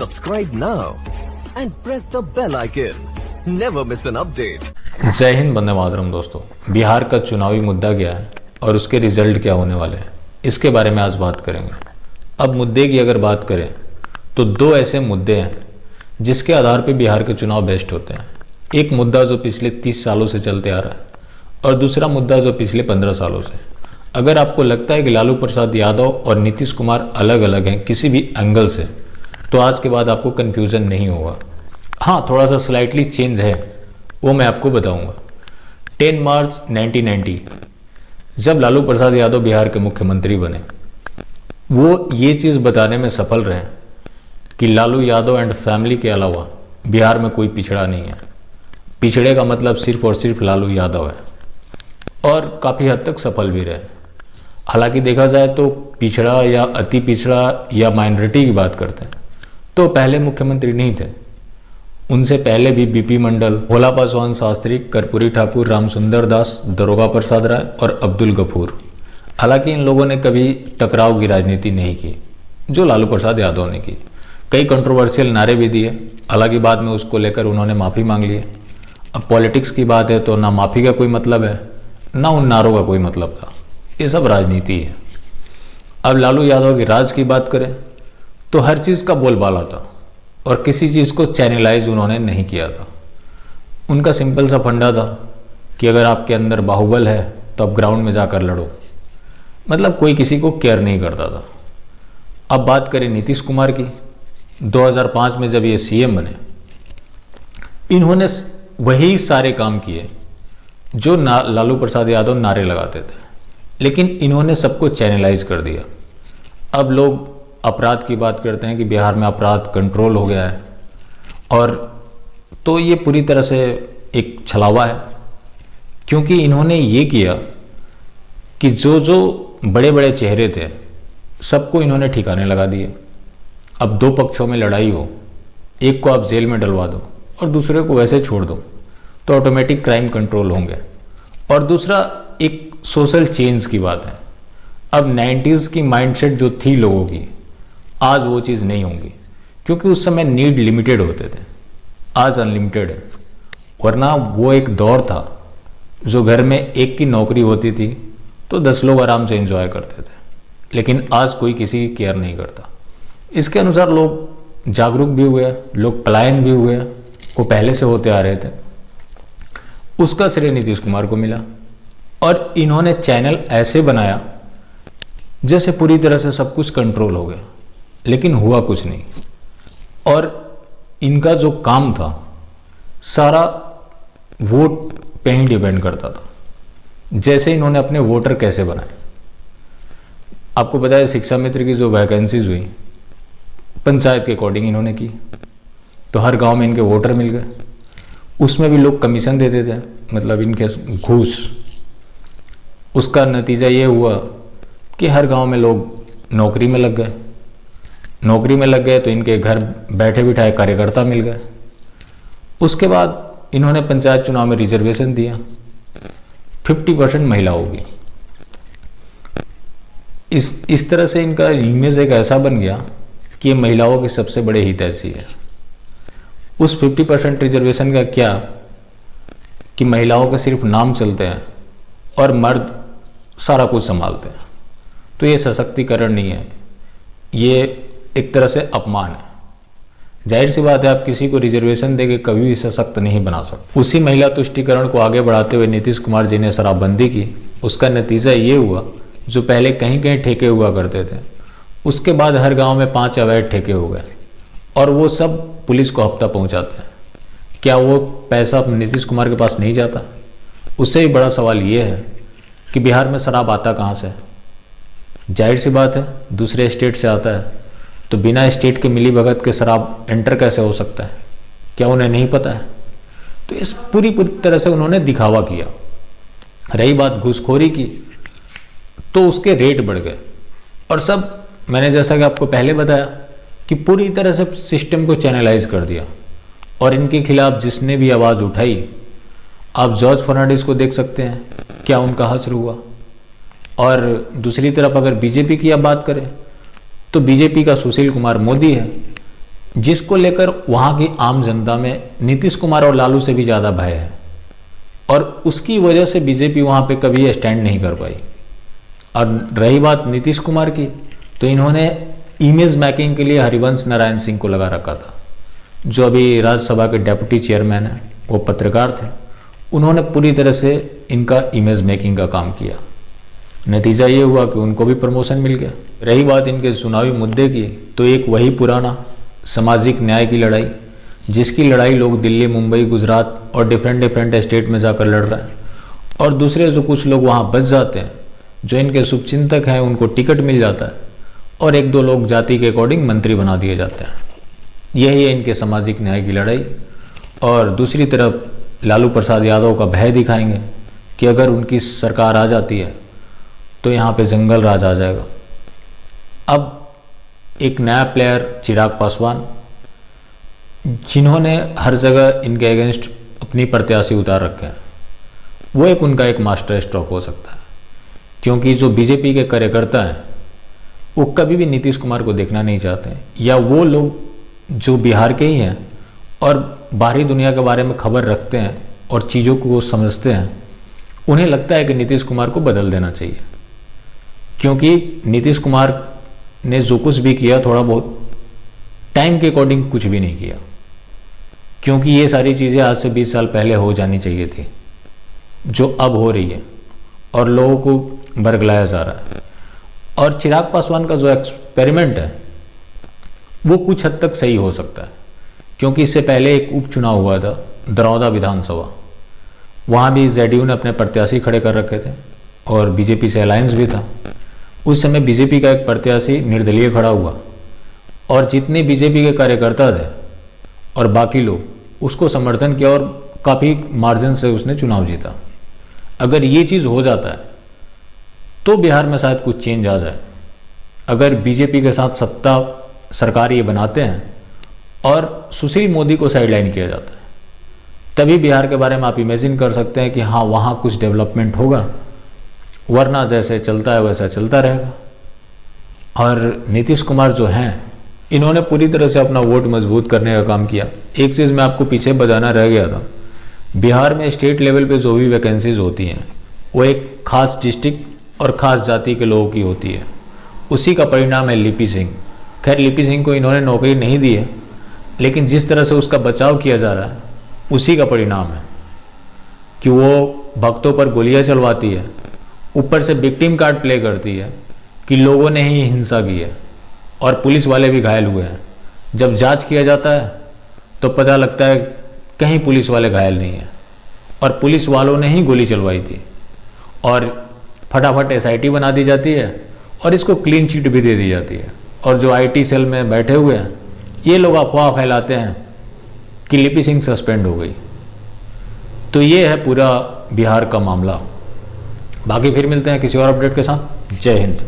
Subscribe now and press the bell icon. Never miss an update. जय हिंद, वंदे मातरम। दोस्तों, बिहार का चुनावी मुद्दा क्या है और उसके रिजल्ट क्या होने वाले हैं, इसके बारे में आज बात करेंगे। अब मुद्दे की अगर बात करें तो दो ऐसे मुद्दे हैं जिसके आधार पर बिहार के चुनाव बेस्ट होते हैं। एक मुद्दा जो पिछले 30 सालों से चलते आ रहा है और दूसरा मुद्दा जो पिछले 15 सालों से। अगर आपको लगता है कि लालू प्रसाद यादव और नीतीश कुमार अलग अलग हैं किसी भी एंगल से, तो आज के बाद आपको कन्फ्यूज़न नहीं होगा। हाँ, थोड़ा सा स्लाइटली चेंज है, वो मैं आपको बताऊंगा। 10 मार्च 1990 जब लालू प्रसाद यादव बिहार के मुख्यमंत्री बने, वो ये चीज़ बताने में सफल रहे कि लालू यादव एंड फैमिली के अलावा बिहार में कोई पिछड़ा नहीं है। पिछड़े का मतलब सिर्फ और सिर्फ लालू यादव है, और काफ़ी हद तक सफल भी रहे। हालांकि देखा जाए तो पिछड़ा या अति पिछड़ा या माइनॉरिटी की बात करते हैं तो पहले मुख्यमंत्री नहीं थे। उनसे पहले भी बीपी मंडल, भोला पासवान शास्त्री, कर्पूरी ठाकुर, रामसुंदर दास, दरोगा प्रसाद राय और अब्दुल गफूर। हालांकि इन लोगों ने कभी टकराव की राजनीति नहीं की जो लालू प्रसाद यादव ने की। कई कंट्रोवर्शियल नारे भी दिए, हालांकि बाद में उसको लेकर उन्होंने माफ़ी मांग ली है। अब पॉलिटिक्स की बात है तो ना माफ़ी का कोई मतलब है ना उन नारों का कोई मतलब था। ये सब राजनीति है। अब लालू यादव की राज की बात करें तो हर चीज़ का बोलबाला था और किसी चीज़ को चैनलाइज उन्होंने नहीं किया था। उनका सिंपल सा फंडा था कि अगर आपके अंदर बाहुबल है तो आप ग्राउंड में जाकर लड़ो। मतलब कोई किसी को केयर नहीं करता था। अब बात करें नीतीश कुमार की, 2005 में जब ये सीएम बने, इन्होंने वही सारे काम किए जो लालू प्रसाद यादव नारे लगाते थे, लेकिन इन्होंने सबको चैनलाइज कर दिया। अब लोग अपराध की बात करते हैं कि बिहार में अपराध कंट्रोल हो गया है, और तो ये पूरी तरह से एक छलावा है, क्योंकि इन्होंने ये किया कि जो जो बड़े बड़े चेहरे थे सबको इन्होंने ठिकाने लगा दिए। अब दो पक्षों में लड़ाई हो, एक को आप जेल में डलवा दो और दूसरे को वैसे छोड़ दो तो ऑटोमेटिक क्राइम कंट्रोल होंगे। और दूसरा एक सोशल चेंज की बात है। अब 90s की माइंडसेट जो थी लोगों की, आज वो चीज़ नहीं होंगी, क्योंकि उस समय नीड लिमिटेड होते थे, आज अनलिमिटेड है। वरना वो एक दौर था जो घर में एक की नौकरी होती थी तो 10 लोग आराम से एंजॉय करते थे, लेकिन आज कोई किसी की केयर नहीं करता। इसके अनुसार लोग जागरूक भी हुए, लोग पलायन भी हुए, वो पहले से होते आ रहे थे। उसका श्रेय नीतीश कुमार को मिला, और इन्होंने चैनल ऐसे बनाया जैसे पूरी तरह से सब कुछ कंट्रोल हो गया, लेकिन हुआ कुछ नहीं। और इनका जो काम था सारा वोट पे ही डिपेंड करता था। जैसे इन्होंने अपने वोटर कैसे बनाए, आपको पता है शिक्षा मित्र की जो वैकेंसीज हुई पंचायत के अकॉर्डिंग इन्होंने की, तो हर गांव में इनके वोटर मिल गए। उसमें भी लोग कमीशन देते थे, मतलब इनके घूस। उसका नतीजा ये हुआ कि हर गांव में लोग नौकरी में लग गए। नौकरी में लग गए तो इनके घर बैठे बिठाए कार्यकर्ता मिल गए। उसके बाद इन्होंने पंचायत चुनाव में रिजर्वेशन दिया, 50% महिला होगी। इस तरह से इनका इमेज एक ऐसा बन गया कि ये महिलाओं के सबसे बड़े हितैषी है। उस 50% रिजर्वेशन का क्या कि महिलाओं के सिर्फ नाम चलते हैं और मर्द सारा कुछ संभालते हैं। तो ये सशक्तिकरण नहीं है, ये एक तरह से अपमान है। जाहिर सी बात है, आप किसी को रिजर्वेशन देके कभी भी सशक्त नहीं बना सकते। उसी महिला तुष्टिकरण को आगे बढ़ाते हुए नीतीश कुमार जी ने शराबबंदी की। उसका नतीजा ये हुआ, जो पहले कहीं कहीं ठेके हुआ करते थे, उसके बाद हर गांव में 5 अवैध ठेके हो गए, और वो सब पुलिस को हफ्ता पहुंचाते हैं। क्या वो पैसा नीतीश कुमार के पास नहीं जाता? उससे भी बड़ा सवाल ये है कि बिहार में शराब आता कहाँ से? जाहिर सी बात है, दूसरे स्टेट से आता है, तो बिना स्टेट के मिली भगत के शराब एंटर कैसे हो सकता है? क्या उन्हें नहीं पता है? तो इस पूरी तरह से उन्होंने दिखावा किया। रही बात घूसखोरी की, तो उसके रेट बढ़ गए, और सब मैंने जैसा कि आपको पहले बताया कि पूरी तरह से सिस्टम को चैनलाइज कर दिया। और इनके खिलाफ जिसने भी आवाज़ उठाई, आप जॉर्ज फर्नांडिस को देख सकते हैं, क्या उनका हश्र हुआ। और दूसरी तरफ अगर बीजेपी की आप बात करें तो बीजेपी का सुशील कुमार मोदी है, जिसको लेकर वहां की आम जनता में नीतीश कुमार और लालू से भी ज़्यादा भय है, और उसकी वजह से बीजेपी वहां पे कभी स्टैंड नहीं कर पाई। और रही बात नीतीश कुमार की, तो इन्होंने इमेज मेकिंग के लिए हरिवंश नारायण सिंह को लगा रखा था, जो अभी राज्यसभा के डेप्यूटी चेयरमैन हैं, वो पत्रकार थे। उन्होंने पूरी तरह से इनका इमेज मेकिंग का काम किया। नतीजा ये हुआ कि उनको भी प्रमोशन मिल गया। रही बात इनके चुनावी मुद्दे की, तो एक वही पुराना सामाजिक न्याय की लड़ाई, जिसकी लड़ाई लोग दिल्ली, मुंबई, गुजरात और डिफरेंट स्टेट में जाकर लड़ रहे हैं। और दूसरे जो कुछ लोग वहाँ बच जाते हैं, जो इनके शुभचिंतक हैं, उनको टिकट मिल जाता है, और एक दो लोग जाति के अकॉर्डिंग मंत्री बना दिए जाते हैं। यही है इनके सामाजिक न्याय की लड़ाई। और दूसरी तरफ लालू प्रसाद यादव का भय दिखाएंगे कि अगर उनकी सरकार आ जाती है तो यहाँ पे जंगल राज आ जाएगा। अब एक नया प्लेयर चिराग पासवान, जिन्होंने हर जगह इनके अगेंस्ट अपनी प्रत्याशी उतार रखे हैं, वो एक उनका एक मास्टर स्ट्रोक हो सकता है। क्योंकि जो बीजेपी के कार्यकर्ता हैं वो कभी भी नीतीश कुमार को देखना नहीं चाहते, या वो लोग जो बिहार के ही हैं और बाहरी दुनिया के बारे में खबर रखते हैं और चीज़ों को समझते हैं, उन्हें लगता है कि नीतीश कुमार को बदल देना चाहिए। क्योंकि नीतीश कुमार ने जो कुछ भी किया, थोड़ा बहुत टाइम के अकॉर्डिंग कुछ भी नहीं किया, क्योंकि ये सारी चीज़ें आज से 20 साल पहले हो जानी चाहिए थी, जो अब हो रही है और लोगों को बरगलाया जा रहा है। और चिराग पासवान का जो एक्सपेरिमेंट है वो कुछ हद तक सही हो सकता है, क्योंकि इससे पहले एक उपचुनाव हुआ था दरौदा विधानसभा, वहाँ भी जेडीयू ने अपने प्रत्याशी खड़े कर रखे थे और बीजेपी से अलायंस भी था। उस समय बीजेपी का एक प्रत्याशी निर्दलीय खड़ा हुआ, और जितने बीजेपी के कार्यकर्ता थे और बाकी लोग उसको समर्थन किया, और काफ़ी मार्जिन से उसने चुनाव जीता। अगर ये चीज़ हो जाता है तो बिहार में शायद कुछ चेंज आ जाए। अगर बीजेपी के साथ सत्ता सरकार ये बनाते हैं और सुशील मोदी को साइडलाइन किया जाता है, तभी बिहार के बारे में आप इमेजिन कर सकते हैं कि हाँ, वहाँ कुछ डेवलपमेंट होगा, वरना जैसे चलता है वैसा चलता रहेगा। और नीतीश कुमार जो हैं, इन्होंने पूरी तरह से अपना वोट मजबूत करने का काम किया। एक चीज़ मैं आपको पीछे बताना रह गया था, बिहार में स्टेट लेवल पे जो भी वैकेंसीज होती हैं वो एक खास डिस्ट्रिक्ट और ख़ास जाति के लोगों की होती है। उसी का परिणाम है लिपि सिंह। खैर, लिपि सिंह को इन्होंने नौकरी नहीं दी है, लेकिन जिस तरह से उसका बचाव किया जा रहा है उसी का परिणाम है कि वो भक्तों पर गोलियां चलवाती है, ऊपर से विक्टिम कार्ड प्ले करती है कि लोगों ने ही हिंसा की है और पुलिस वाले भी घायल हुए हैं। जब जांच किया जाता है तो पता लगता है कहीं पुलिस वाले घायल नहीं हैं और पुलिस वालों ने ही गोली चलवाई थी, और फटाफट एसआईटी बना दी जाती है और इसको क्लीन चिट भी दे दी जाती है। और जो आईटी सेल में बैठे हुए हैं ये लोग अफवाह फैलाते हैं कि लिपि सिंह सस्पेंड हो गई। तो ये है पूरा बिहार का मामला। बाकी फिर मिलते हैं किसी और अपडेट के साथ। जय हिंद।